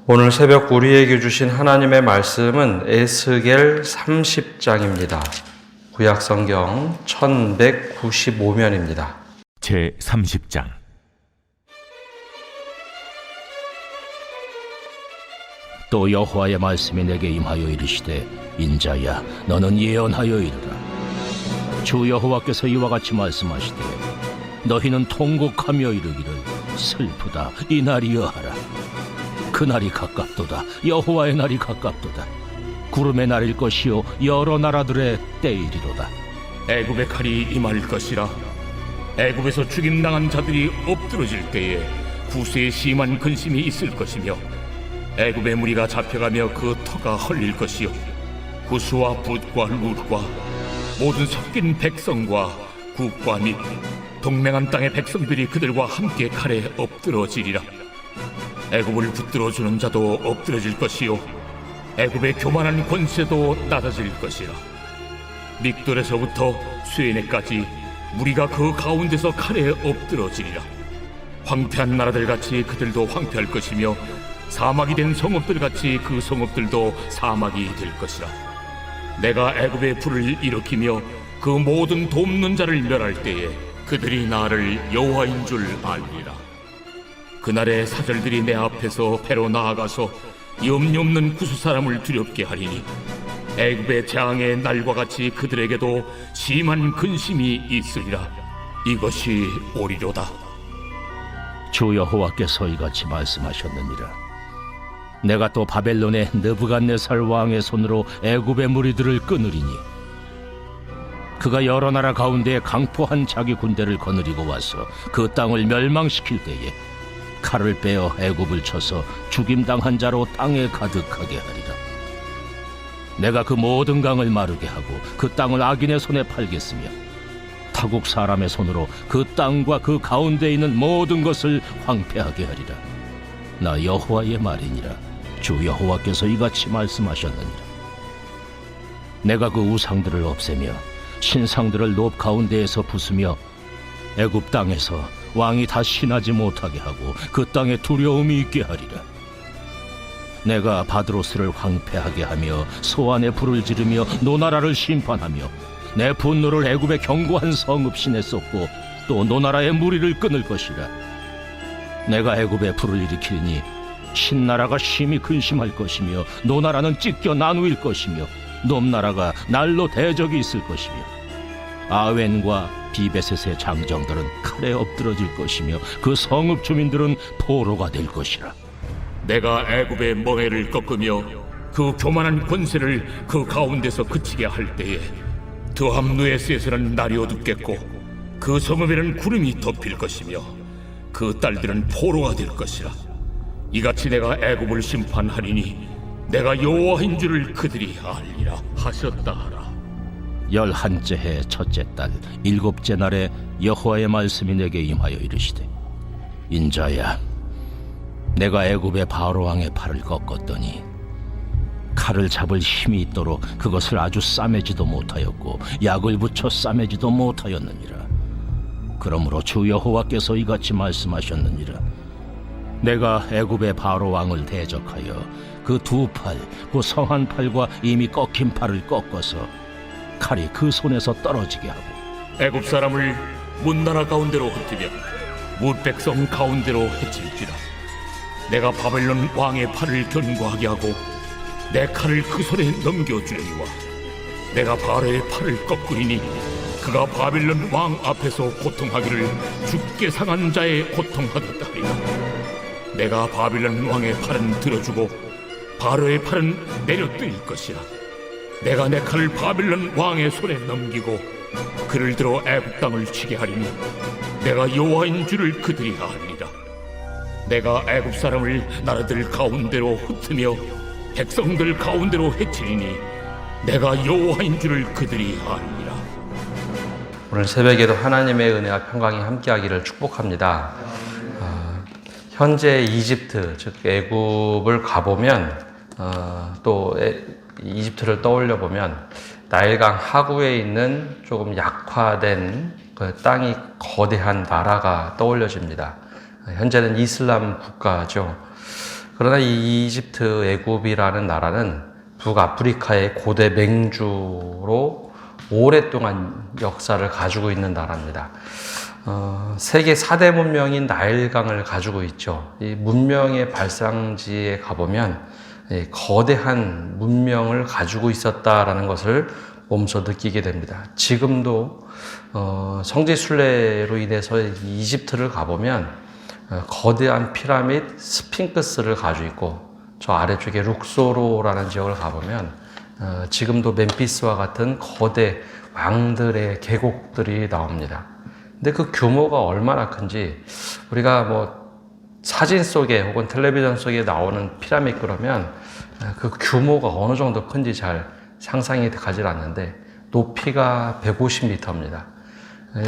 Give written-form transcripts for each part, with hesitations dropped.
오늘 새벽 우리에게 주신 하나님의 말씀은 에스겔 30장입니다. 구약성경 1195면입니다. 제 30장. 또 여호와의 말씀이 내게 임하여 이르시되, 인자야, 너는 예언하여 이르라. 주 여호와께서 이와 같이 말씀하시되, 너희는 통곡하며 이르기를, 슬프다, 이 날이여 하라. 그날이 가깝도다, 여호와의 날이 가깝도다. 구름의 날일 것이요 여러 나라들의 때이리로다. 애굽의 칼이 임할 것이라. 애굽에서 죽임당한 자들이 엎드러질 때에 구수의 심한 근심이 있을 것이며, 애굽의 무리가 잡혀가며 그 터가 헐릴 것이요, 구수와 붓과 룻과 모든 섞인 백성과 국과 및 동맹한 땅의 백성들이 그들과 함께 칼에 엎드러지리라. 애굽을 붙들어주는 자도 엎드러질 것이요, 애굽의 교만한 권세도 낮아질 것이라. 믹돌에서부터 수에네까지 무리가 그 가운데서 칼에 엎드러지리라. 황폐한 나라들같이 그들도 황폐할 것이며, 사막이 된 성읍들같이 그 성읍들도 사막이 될 것이라. 내가 애굽의 불을 일으키며 그 모든 돕는 자를 멸할 때에 그들이 나를 여호와인 줄 알리라. 그날의 사절들이 내 앞에서 배로 나아가서 염려 없는 구수 사람을 두렵게 하리니, 애굽의 재앙의 날과 같이 그들에게도 심한 근심이 있으리라. 이것이 오리로다. 주 여호와께서 이같이 말씀하셨느니라. 내가 또 바벨론의 느부갓네살 왕의 손으로 애굽의 무리들을 끊으리니, 그가 여러 나라 가운데 강포한 자기 군대를 거느리고 와서 그 땅을 멸망시킬 때에 칼을 빼어 애굽을 쳐서 죽임당한 자로 땅에 가득하게 하리라. 내가 그 모든 강을 마르게 하고 그 땅을 악인의 손에 팔겠으며, 타국 사람의 손으로 그 땅과 그 가운데 있는 모든 것을 황폐하게 하리라. 나 여호와의 말이니라. 주 여호와께서 이같이 말씀하셨느니라. 내가 그 우상들을 없애며 신상들을 높 가운데에서 부수며, 애굽 땅에서 왕이 다시 나지 못하게 하고 그 땅에 두려움이 있게 하리라. 내가 바드로스를 황폐하게 하며 소안에 불을 지르며 노나라를 심판하며, 내 분노를 애굽의 견고한 성읍 시내 쏟고 또 노나라의 무리를 끊을 것이라. 내가 애굽에 불을 일으키니 신나라가 심히 근심할 것이며, 노나라는 찢겨 나누일 것이며, 높나라가 날로 대적이 있을 것이며, 아웬과 비베셋의 장정들은 칼에 엎드러질 것이며, 그 성읍 주민들은 포로가 될 것이라. 내가 애굽의 멍에를 꺾으며 그 교만한 권세를 그 가운데서 그치게 할 때에 드함누에스에서는 날이 어둡겠고 그 성읍에는 구름이 덮일 것이며, 그 딸들은 포로가 될 것이라. 이같이 내가 애굽을 심판하리니 내가 여호와인 줄을 그들이 알리라 하셨다 하라. 11째 해 첫째 달 7째 날에 여호와의 말씀이 내게 임하여 이르시되, 인자야, 내가 애굽의 바로 왕의 팔을 꺾었더니 칼을 잡을 힘이 있도록 그것을 아주 싸매지도 못하였고 약을 붙여 싸매지도 못하였느니라. 그러므로 주 여호와께서 이같이 말씀하셨느니라. 내가 애굽의 바로 왕을 대적하여 그 두 팔, 그 성한 팔과 이미 꺾인 팔을 꺾어서 칼이 그 손에서 떨어지게 하고, 애굽 사람을 문나라 가운데로 흩으며 뭇백성 가운데로 해칠지라. 내가 바벨론 왕의 팔을 견고하게 하고 내 칼을 그 손에 넘겨주려니와, 내가 바로의 팔을 꺾으리니 그가 바벨론 왕 앞에서 고통하기를 죽게 상한 자의 고통하듯 하리라. 내가 바벨론 왕의 팔은 들어주고 바로의 팔은 내려뜨릴 것이라. 내가 내 칼을 바벨론 왕의 손에 넘기고 그를 들어 애굽 땅을 치게 하리니 내가 여호와인 줄을 그들이 알리라. 내가 애굽 사람을 나라들 가운데로 흩으며 백성들 가운데로 해치리니 내가 여호와인 줄을 그들이 알리라. 오늘 새벽에도 하나님의 은혜와 평강이 함께하기를 축복합니다. 현재 이집트, 즉 애굽을 가보면 또 이집트를 떠올려 보면 나일강 하구에 있는 조금 약화된 그 땅이 거대한 나라가 떠올려집니다. 현재는 이슬람 국가죠. 그러나 이 이집트 애굽이라는 나라는 북아프리카의 고대 맹주로 오랫동안 역사를 가지고 있는 나라입니다. 세계 4대 문명인 나일강을 가지고 있죠. 이 문명의 발상지에 가보면 거대한 문명을 가지고 있었다라는 것을 몸소 느끼게 됩니다. 지금도 성지순례로 인해서 이집트를 가보면 거대한 피라미드 스핑크스를 가지고 있고, 저 아래쪽에 룩소로라는 지역을 가보면 지금도 멤피스와 같은 거대 왕들의 계곡들이 나옵니다. 근데 그 규모가 얼마나 큰지 우리가 뭐 사진 속에 혹은 텔레비전 속에 나오는 피라미드 그러면 그 규모가 어느 정도 큰지 잘 상상이 가질 않는데, 높이가 150m입니다.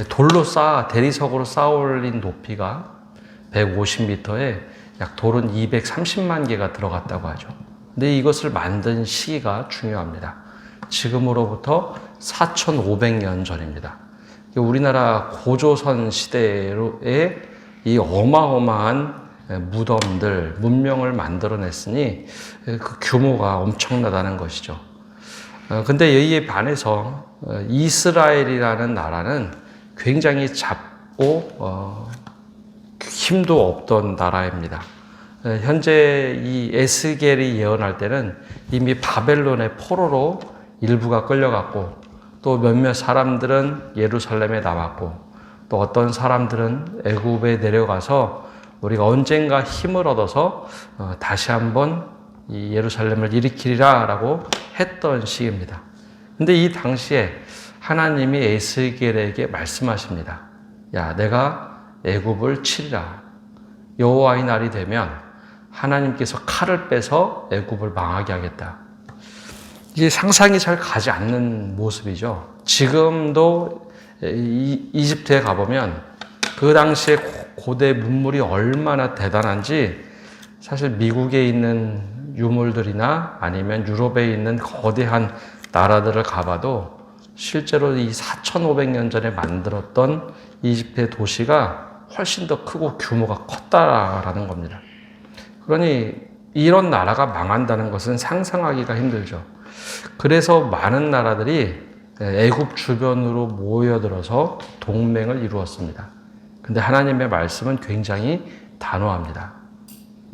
돌로 대리석으로 쌓아 올린 높이가 150m에 약 돌은 230만 개가 들어갔다고 하죠. 근데 이것을 만든 시기가 중요합니다. 지금으로부터 4,500년 전입니다. 우리나라 고조선 시대의 이 어마어마한 무덤들, 문명을 만들어냈으니 그 규모가 엄청나다는 것이죠. 근데 이에 반해서 이스라엘이라는 나라는 굉장히 작고 힘도 없던 나라입니다. 현재 이 에스겔이 예언할 때는 이미 바벨론의 포로로 일부가 끌려갔고, 또 몇몇 사람들은 예루살렘에 남았고, 또 어떤 사람들은 애굽에 내려가서 우리가 언젠가 힘을 얻어서 다시 한번 이 예루살렘을 일으키리라 라고 했던 시기입니다. 근데 이 당시에 하나님이 에스겔에게 말씀하십니다. 야, 내가 애굽을 치리라. 여호와의 날이 되면 하나님께서 칼을 빼서 애굽을 망하게 하겠다. 이게 상상이 잘 가지 않는 모습이죠. 지금도 이집트에 가보면 그 당시에 고대 문물이 얼마나 대단한지, 사실 미국에 있는 유물들이나 아니면 유럽에 있는 거대한 나라들을 가봐도 실제로 이 4,500년 전에 만들었던 이집트의 도시가 훨씬 더 크고 규모가 컸다라는 겁니다. 그러니 이런 나라가 망한다는 것은 상상하기가 힘들죠. 그래서 많은 나라들이 애굽 주변으로 모여들어서 동맹을 이루었습니다. 근데 하나님의 말씀은 굉장히 단호합니다.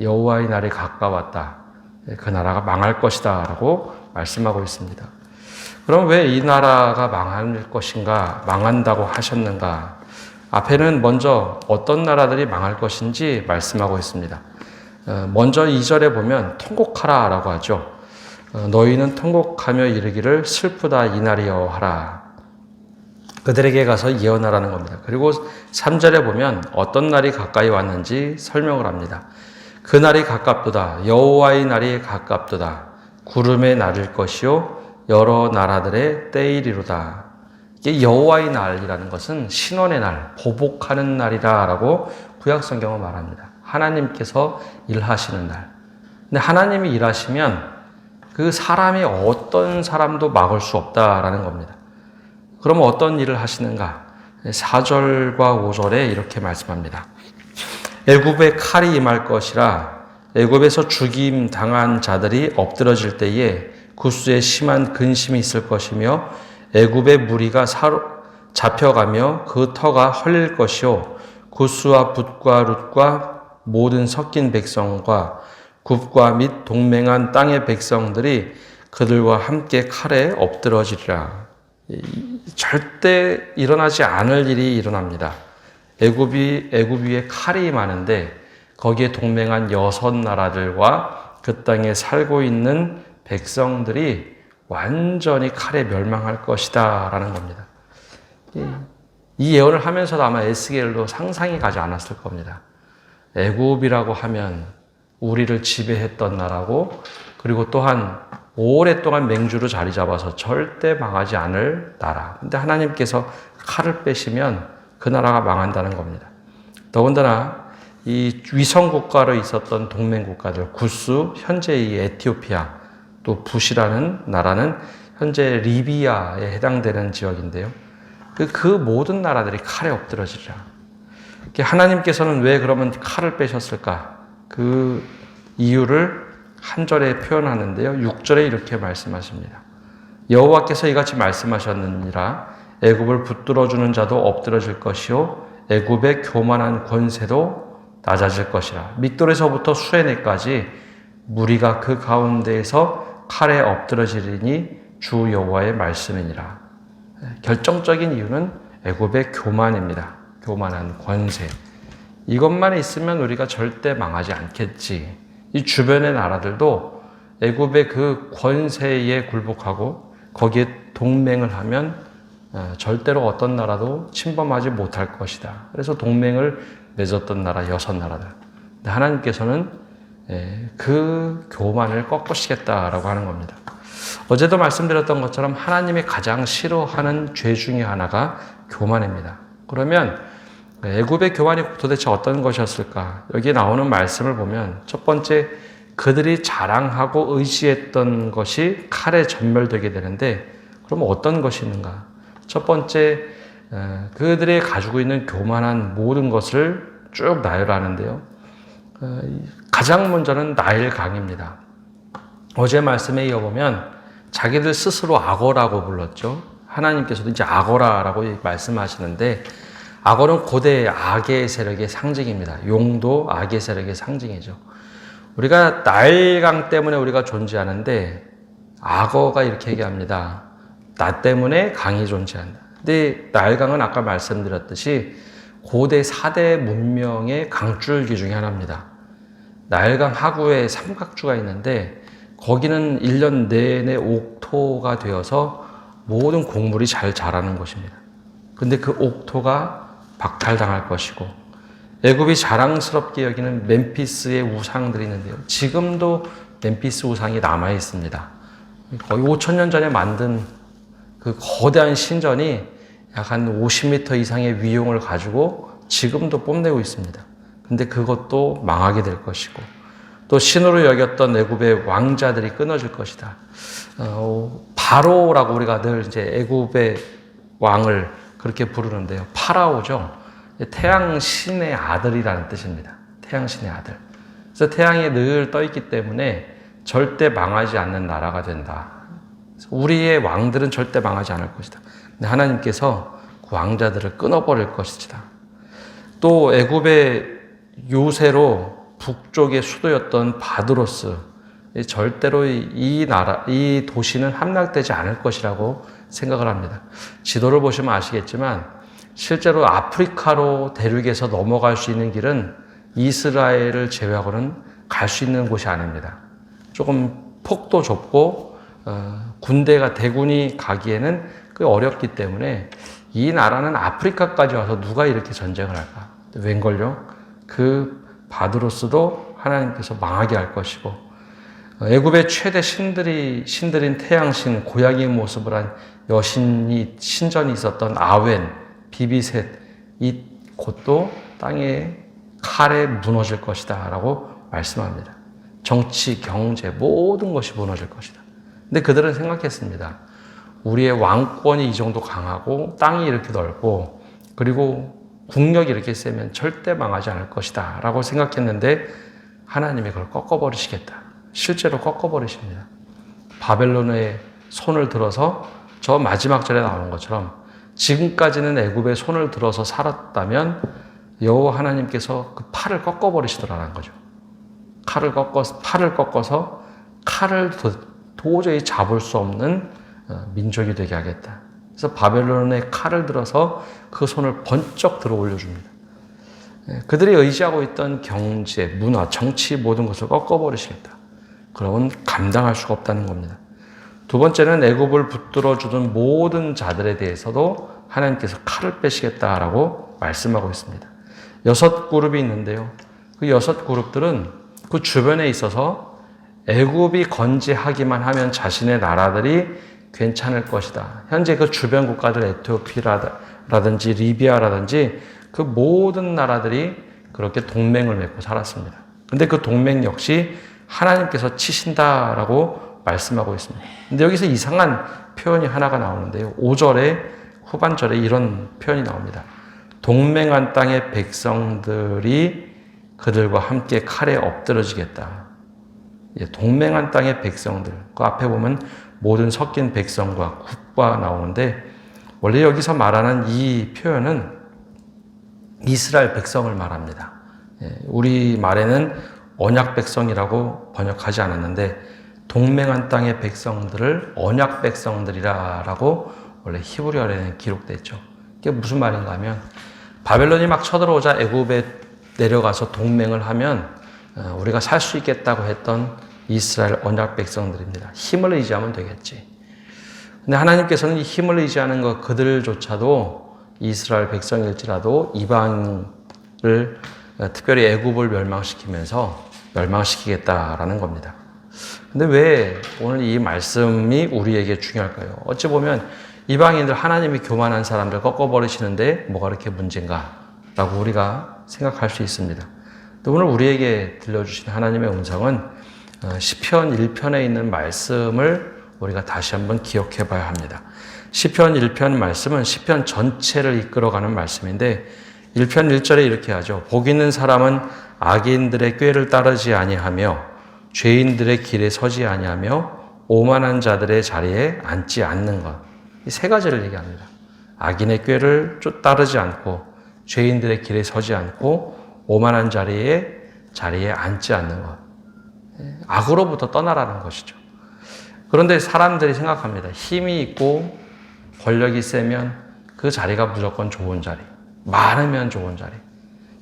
여호와의 날이 가까웠다. 그 나라가 망할 것이다 라고 말씀하고 있습니다. 그럼 왜 이 나라가 망할 것인가, 망한다고 하셨는가? 앞에는 먼저 어떤 나라들이 망할 것인지 말씀하고 있습니다. 먼저 2절에 보면 통곡하라 라고 하죠. 너희는 통곡하며 이르기를 슬프다 이날이여 하라. 그들에게 가서 예언하라는 겁니다. 그리고 3절에 보면 어떤 날이 가까이 왔는지 설명을 합니다. 그 날이 가깝도다. 여호와의 날이 가깝도다. 구름에 나를 것이요 여러 나라들의 때이리로다. 이게 여호와의 날이라는 것은 신원의 날, 보복하는 날이라고 구약 성경은 말합니다. 하나님께서 일하시는 날. 근데 하나님이 일하시면 그 사람이 어떤 사람도 막을 수 없다라는 겁니다. 그러면 어떤 일을 하시는가? 4절과 5절에 이렇게 말씀합니다. 애굽의 칼이 임할 것이라. 애굽에서 죽임 당한 자들이 엎드러질 때에 구스에 심한 근심이 있을 것이며, 애굽의 무리가 잡혀가며 그 터가 헐릴 것이요 구스와 붓과 룻과 모든 섞인 백성과 굽과 및 동맹한 땅의 백성들이 그들과 함께 칼에 엎드러지리라. 절대 일어나지 않을 일이 일어납니다. 애굽 위에 칼이 많은데 거기에 동맹한 6나라들과 그 땅에 살고 있는 백성들이 완전히 칼에 멸망할 것이다 라는 겁니다. 이 예언을 하면서도 아마 에스겔도 상상이 가지 않았을 겁니다. 애굽이라고 하면 우리를 지배했던 나라고, 그리고 또한 오랫동안 맹주로 자리 잡아서 절대 망하지 않을 나라. 근데 하나님께서 칼을 빼시면 그 나라가 망한다는 겁니다. 더군다나 이 위성 국가로 있었던 동맹 국가들, 구스, 현재 이 에티오피아, 또 붓이라는 나라는 현재 리비아에 해당되는 지역인데요. 그 모든 나라들이 칼에 엎드러지리라. 하나님께서는 왜 그러면 칼을 빼셨을까? 그 이유를 한 절에 표현하는데요. 6절에 이렇게 말씀하십니다. 여호와께서 이같이 말씀하셨느니라. 애굽을 붙들어주는 자도 엎드러질 것이요 애굽의 교만한 권세도 낮아질 것이라. 믹돌에서부터 수에네까지 무리가 그 가운데에서 칼에 엎드러지리니 주 여호와의 말씀이니라. 결정적인 이유는 애굽의 교만입니다. 교만한 권세. 이것만 있으면 우리가 절대 망하지 않겠지. 이 주변의 나라들도 애굽의 그 권세에 굴복하고 거기에 동맹을 하면 절대로 어떤 나라도 침범하지 못할 것이다. 그래서 동맹을 맺었던 나라 6나라들. 근데 하나님께서는 그 교만을 꺾으시겠다라고 하는 겁니다. 어제도 말씀드렸던 것처럼 하나님이 가장 싫어하는 죄 중에 하나가 교만입니다. 그러면 애굽의 교만이 도대체 어떤 것이었을까? 여기 나오는 말씀을 보면 첫 번째, 그들이 자랑하고 의지했던 것이 칼에 전멸되게 되는데, 그러면 어떤 것이 있는가? 첫 번째, 그들이 가지고 있는 교만한 모든 것을 쭉 나열하는데요. 가장 먼저는 나일강입니다. 어제 말씀에 이어보면 자기들 스스로 악어라고 불렀죠. 하나님께서도 이제 악어라라고 말씀하시는데, 악어는 고대 악의 세력의 상징입니다. 용도 악의 세력의 상징이죠. 우리가 나일강 때문에 우리가 존재하는데, 악어가 이렇게 얘기합니다. 나 때문에 강이 존재한다. 근데 나일강은 아까 말씀드렸듯이 고대 4대 문명의 강줄기 중에 하나입니다. 나일강 하구에 삼각주가 있는데 거기는 1년 내내 옥토가 되어서 모든 곡물이 잘 자라는 곳입니다. 근데 그 옥토가 박탈당할 것이고, 애굽이 자랑스럽게 여기는 멤피스의 우상들이 있는데요. 지금도 멤피스 우상이 남아 있습니다. 거의 5,000년 전에 만든 그 거대한 신전이 약 한 50m 이상의 위용을 가지고 지금도 뽐내고 있습니다. 근데 그것도 망하게 될 것이고, 또 신으로 여겼던 애굽의 왕자들이 끊어질 것이다. 바로라고 우리가 늘 이제 애굽의 왕을 그렇게 부르는데요. 파라오죠. 태양 신의 아들이라는 뜻입니다. 태양 신의 아들. 그래서 태양이 늘 떠 있기 때문에 절대 망하지 않는 나라가 된다. 우리의 왕들은 절대 망하지 않을 것이다. 근데 하나님께서 그 왕자들을 끊어버릴 것이다. 또 애굽의 요새로 북쪽의 수도였던 바드로스, 절대로 이 도시는 함락되지 않을 것이라고 생각을 합니다. 지도를 보시면 아시겠지만 실제로 아프리카로 대륙에서 넘어갈 수 있는 길은 이스라엘을 제외하고는 갈 수 있는 곳이 아닙니다. 조금 폭도 좁고 군대가 대군이 가기에는 꽤 어렵기 때문에 이 나라는 아프리카까지 와서 누가 이렇게 전쟁을 할까? 웬걸요? 그 바드로스도 하나님께서 망하게 할 것이고, 애굽의 최대 신들인 태양신, 고양이 모습을 한 신전이 있었던 아웬, 비비셋, 이 곳도 땅에 칼에 무너질 것이다 라고 말씀합니다. 정치, 경제, 모든 것이 무너질 것이다. 근데 그들은 생각했습니다. 우리의 왕권이 이 정도 강하고 땅이 이렇게 넓고 그리고 국력이 이렇게 세면 절대 망하지 않을 것이다 라고 생각했는데 하나님이 그걸 꺾어버리시겠다. 실제로 꺾어버리십니다. 바벨론의 손을 들어서 저 마지막 절에 나오는 것처럼 지금까지는 애굽의 손을 들어서 살았다면 여호와 하나님께서 그 팔을 꺾어버리시더라는 거죠. 팔을 꺾어서 칼을 도저히 잡을 수 없는 민족이 되게 하겠다. 그래서 바벨론의 칼을 들어서 그 손을 번쩍 들어 올려줍니다. 그들이 의지하고 있던 경제, 문화, 정치 모든 것을 꺾어버리시겠다. 그러면 감당할 수가 없다는 겁니다. 두 번째는 애굽을 붙들어주던 모든 자들에 대해서도 하나님께서 칼을 빼시겠다라고 말씀하고 있습니다. 6그룹이 있는데요. 그 6그룹들은 그 주변에 있어서 애굽이 건재하기만 하면 자신의 나라들이 괜찮을 것이다. 현재 그 주변 국가들 에티오피아라든지 리비아라든지 그 모든 나라들이 그렇게 동맹을 맺고 살았습니다. 근데 그 동맹 역시 하나님께서 치신다라고 말씀하고 있습니다. 근데 여기서 이상한 표현이 하나가 나오는데요. 5절에 후반절에 이런 표현이 나옵니다. 동맹한 땅의 백성들이 그들과 함께 칼에 엎드러지겠다. 동맹한 땅의 백성들, 그 앞에 보면 모든 섞인 백성과 국가 나오는데, 원래 여기서 말하는 이 표현은 이스라엘 백성을 말합니다. 우리 말에는 언약 백성이라고 번역하지 않았는데, 동맹한 땅의 백성들을 언약 백성들이라고 원래 히브리어에는 기록되어 있죠. 이게 무슨 말인가 하면, 바벨론이 막 쳐들어오자 애굽에 내려가서 동맹을 하면 우리가 살 수 있겠다고 했던 이스라엘 언약 백성들입니다. 힘을 의지하면 되겠지. 근데 하나님께서는 이 힘을 의지하는 것 그들조차도 이스라엘 백성일지라도 이방을 특별히 애굽을 멸망시키면서 멸망시키겠다라는 겁니다. 근데 왜 오늘 이 말씀이 우리에게 중요할까요? 어찌 보면 이방인들, 하나님이 교만한 사람들 꺾어버리시는데 뭐가 그렇게 문제인가? 라고 우리가 생각할 수 있습니다. 근데 오늘 우리에게 들려주신 하나님의 음성은 시편 1편에 있는 말씀을 우리가 다시 한번 기억해 봐야 합니다. 시편 1편 말씀은 시편 전체를 이끌어가는 말씀인데 1편 1절에 이렇게 하죠. 복 있는 사람은 악인들의 꾀를 따르지 아니하며 죄인들의 길에 서지 아니하며 오만한 자들의 자리에 앉지 않는 것. 이 세 가지를 얘기합니다. 악인의 꾀를 따르지 않고 죄인들의 길에 서지 않고 오만한 자리에 앉지 않는 것. 악으로부터 떠나라는 것이죠. 그런데 사람들이 생각합니다. 힘이 있고 권력이 세면 그 자리가 무조건 좋은 자리, 많으면 좋은 자리,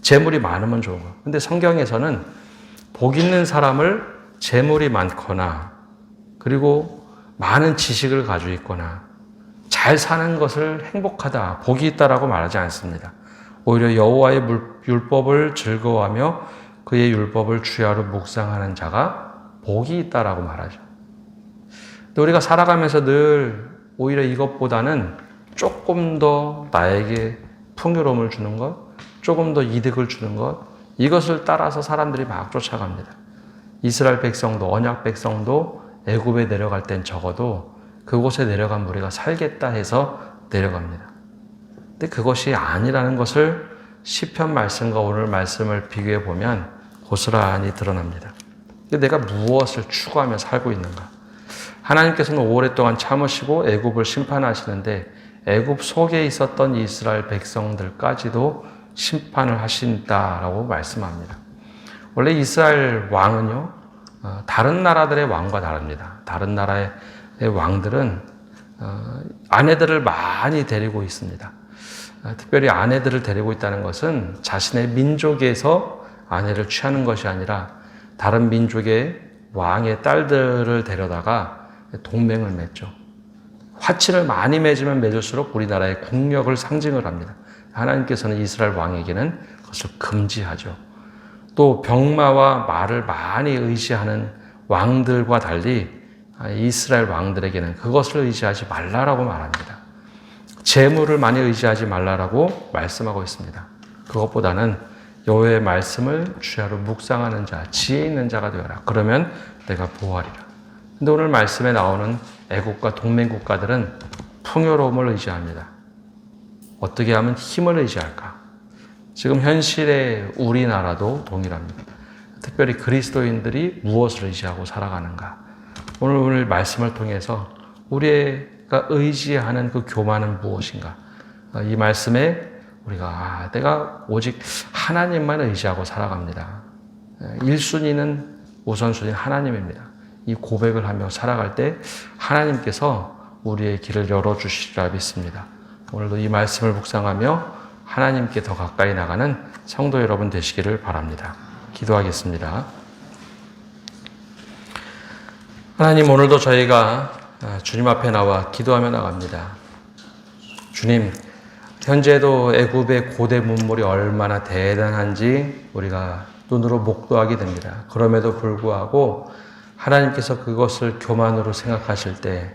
재물이 많으면 좋은 것. 근데 성경에서는 복 있는 사람을 재물이 많거나 그리고 많은 지식을 가지고 있거나 잘 사는 것을 행복하다, 복이 있다라고 말하지 않습니다. 오히려 여호와의 율법을 즐거워하며 그의 율법을 주야로 묵상하는 자가 복이 있다라고 말하죠. 근데 우리가 살아가면서 늘 오히려 이것보다는 조금 더 나에게 풍요로움을 주는 것, 조금 더 이득을 주는 것, 이것을 따라서 사람들이 막 쫓아갑니다. 이스라엘 백성도, 언약 백성도 애굽에 내려갈 땐 적어도 그곳에 내려간 우리가 살겠다 해서 내려갑니다. 근데 그것이 아니라는 것을 시편 말씀과 오늘 말씀을 비교해 보면 고스란히 드러납니다. 근데 내가 무엇을 추구하며 살고 있는가? 하나님께서는 오랫동안 참으시고 애굽을 심판하시는데 애굽 속에 있었던 이스라엘 백성들까지도 심판을 하신다라고 말씀합니다. 원래 이스라엘 왕은요, 다른 나라들의 왕과 다릅니다. 다른 나라의 왕들은 아내들을 많이 데리고 있습니다. 특별히 아내들을 데리고 있다는 것은 자신의 민족에서 아내를 취하는 것이 아니라 다른 민족의 왕의 딸들을 데려다가 동맹을 맺죠. 화친을 많이 맺으면 맺을수록 우리나라의 국력을 상징을 합니다. 하나님께서는 이스라엘 왕에게는 그것을 금지하죠. 또 병마와 말을 많이 의지하는 왕들과 달리 이스라엘 왕들에게는 그것을 의지하지 말라라고 말합니다. 재물을 많이 의지하지 말라라고 말씀하고 있습니다. 그것보다는 여호와의 말씀을 주야로 묵상하는 자, 지혜 있는 자가 되어라. 그러면 내가 보호하리라. 근데 오늘 말씀에 나오는 애국과 동맹 국가들은 풍요로움을 의지합니다. 어떻게 하면 힘을 의지할까? 지금 현실의 우리나라도 동일합니다. 특별히 그리스도인들이 무엇을 의지하고 살아가는가? 오늘 말씀을 통해서 우리가 의지하는 그 교만은 무엇인가? 이 말씀에 우리가 내가 오직 하나님만 의지하고 살아갑니다. 1순위는 우선순위는 하나님입니다. 이 고백을 하며 살아갈 때 하나님께서 우리의 길을 열어주시리라 믿습니다. 오늘도 이 말씀을 묵상하며 하나님께 더 가까이 나가는 성도 여러분 되시기를 바랍니다. 기도하겠습니다. 하나님, 오늘도 저희가 주님 앞에 나와 기도하며 나갑니다. 주님, 현재도 애굽의 고대 문물이 얼마나 대단한지 우리가 눈으로 목도하게 됩니다. 그럼에도 불구하고 하나님께서 그것을 교만으로 생각하실 때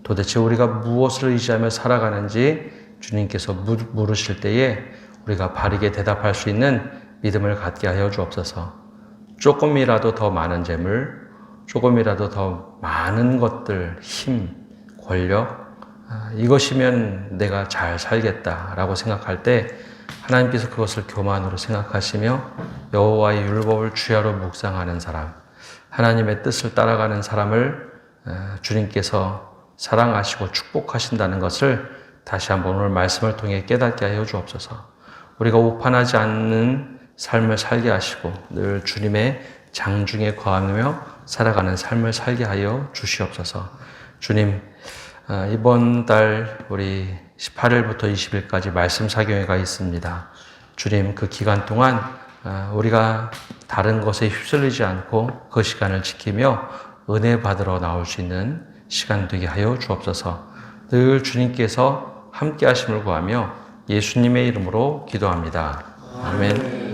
도대체 우리가 무엇을 의지하며 살아가는지 주님께서 물으실 때에 우리가 바르게 대답할 수 있는 믿음을 갖게 하여 주옵소서. 조금이라도 더 많은 재물, 조금이라도 더 많은 것들, 힘, 권력, 이것이면 내가 잘 살겠다라고 생각할 때 하나님께서 그것을 교만으로 생각하시며 여호와의 율법을 주야로 묵상하는 사람, 하나님의 뜻을 따라가는 사람을 주님께서 사랑하시고 축복하신다는 것을 다시 한번 오늘 말씀을 통해 깨닫게 하여 주옵소서. 우리가 오판하지 않는 삶을 살게 하시고 늘 주님의 장중에 거하며 살아가는 삶을 살게 하여 주시옵소서. 주님, 이번 달 우리 18일부터 20일까지 말씀 사경회가 있습니다. 주님, 그 기간 동안 우리가 다른 것에 휩쓸리지 않고 그 시간을 지키며 은혜 받으러 나올 수 있는 시간 되게 하여 주옵소서. 늘 주님께서 함께 하심을 구하며 예수님의 이름으로 기도합니다. 아멘.